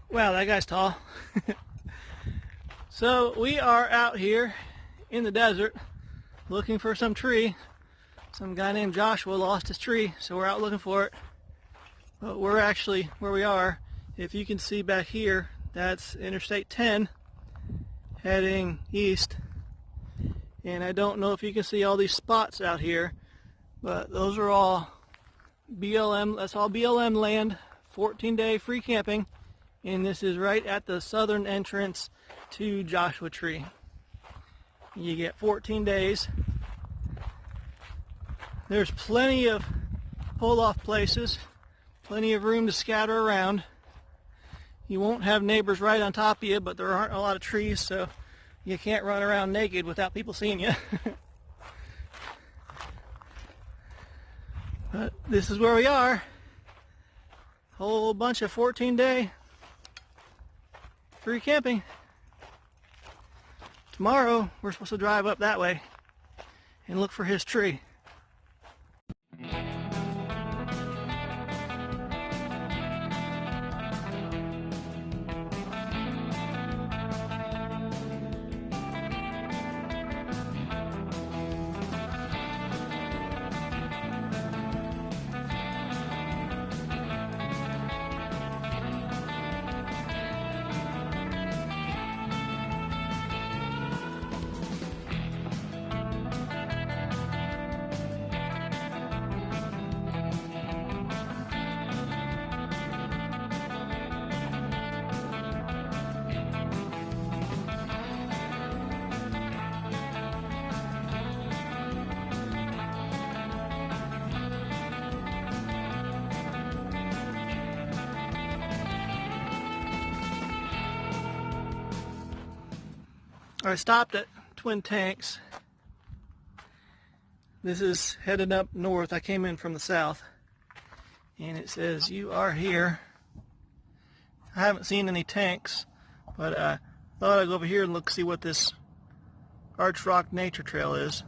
Wow, that guy's tall. So we are out here in the desert looking for some tree. Some guy named Joshua lost his tree, so we're out looking for it. But we're actually where we are. If you can see back here, that's Interstate 10 heading east. And I don't know if you can see all these spots out here, but those are all BLM. That's all BLM land, 14-day free camping. And this is right at the southern entrance to Joshua Tree. You get 14 days. There's plenty of pull-off places, plenty of room to scatter around. You won't have neighbors right on top of you, but there aren't a lot of trees, so you can't run around naked without people seeing you. But this is where we are. Whole bunch of 14-day free camping. Tomorrow, we're supposed to drive up that way and look for his tree. I stopped at Twin Tanks. This is headed up north. I came in from the south. And it says, "You are here." I haven't seen any tanks, but I thought I'd go over here and look, see what this Arch Rock Nature Trail is.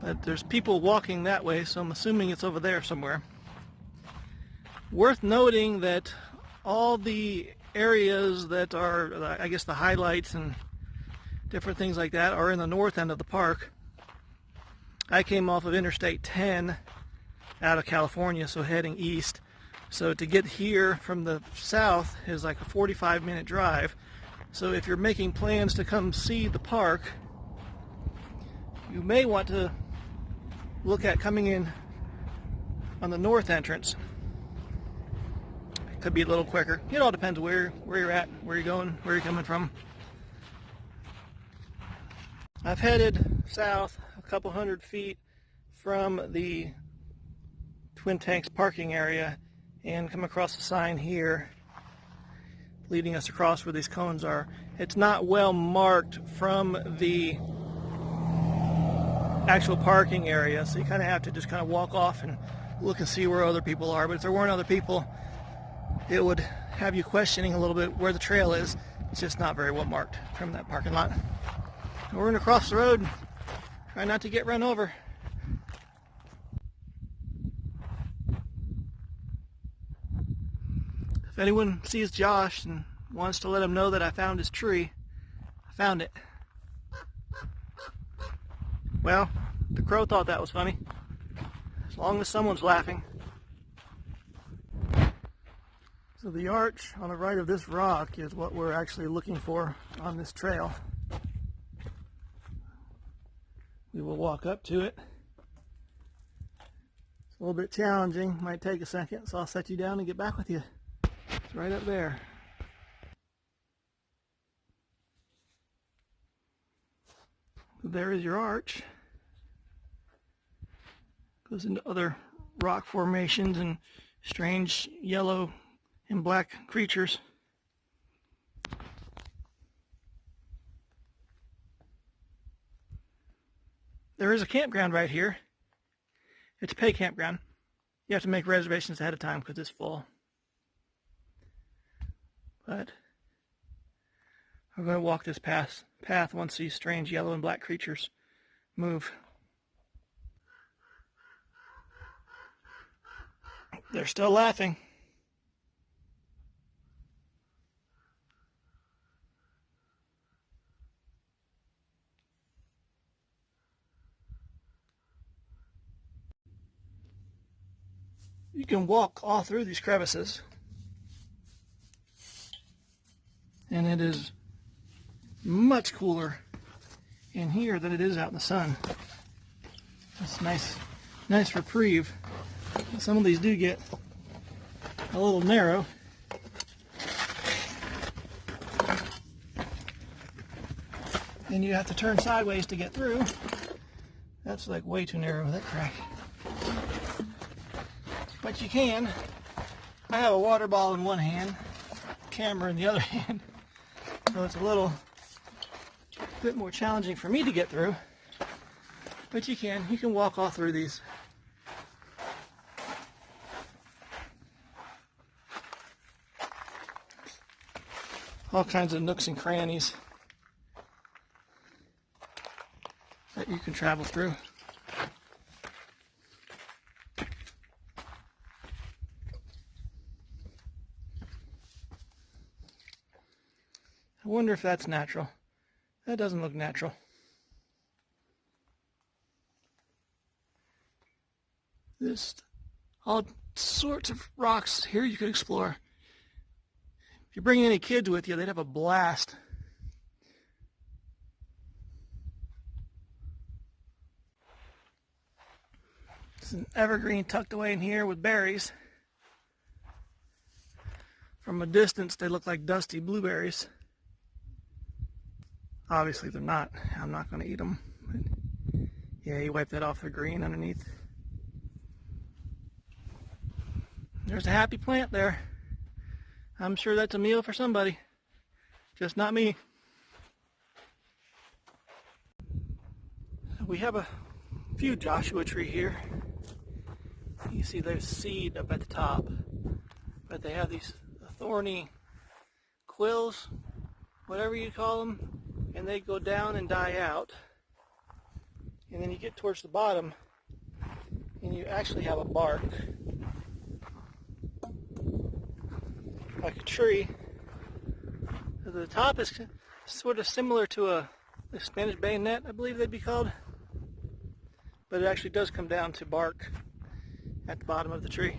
But there's people walking that way, so I'm assuming it's over there somewhere. Worth noting that all the areas that are, I guess, the highlights and different things like that are in the north end of the park. I came off of Interstate 10 out of California, so heading east. So to get here from the south is like a 45-minute drive. So if you're making plans to come see the park, you may want to look at coming in on the north entrance. Could be a little quicker. It all depends where you're at, where you're going, where you're coming from. I've headed south a couple hundred feet from the Twin Tanks parking area and come across a sign here leading us across where these cones are. It's not well marked from the actual parking area, so you kind of have to just kind of walk off and look and see where other people are. But if there weren't other people, it would have you questioning a little bit where the trail is. It's just not very well marked from that parking lot. And we're going to cross the road, try not to get run over. If anyone sees Josh and wants to let him know that I found his tree, I found it. Well, the crow thought that was funny, as long as someone's laughing. So the arch on the right of this rock is what we're actually looking for on this trail. We will walk up to it. It's a little bit challenging, might take a second, so I'll set you down and get back with you. It's right up there. There is your arch. Goes into other rock formations and strange yellow and black creatures. There is a campground right here. It's a pay campground. You have to make reservations ahead of time because it's full. But we're going to walk this path once these strange yellow and black creatures move. They're still laughing. you can walk all through these crevices, and it is much cooler in here than it is out in the sun. It's nice reprieve. Some of these do get a little narrow. And you have to turn sideways to get through. That's like way too narrow, that crack. But you can. I have a water bottle in one hand, camera in the other hand. So it's a little bit more challenging for me to get through. But you can walk all through these. All kinds of nooks and crannies that you can travel through. I wonder if that's natural. That doesn't look natural. There's all sorts of rocks here you could explore. If you bring any kids with you, they'd have a blast. It's an evergreen tucked away in here with berries. From a distance, they look like dusty blueberries. Obviously, they're not. I'm not going to eat them. But yeah, you wipe that off the green underneath. There's a happy plant there. I'm sure that's a meal for somebody. Just not me. We have a few Joshua tree here. You see there's seed up at the top. But they have these thorny quills, whatever you call them, and they go down and die out. And then you get towards the bottom and you actually have a bark. Like a tree. The top is sort of similar to a Spanish bayonet, I believe they'd be called. But it actually does come down to bark at the bottom of the tree.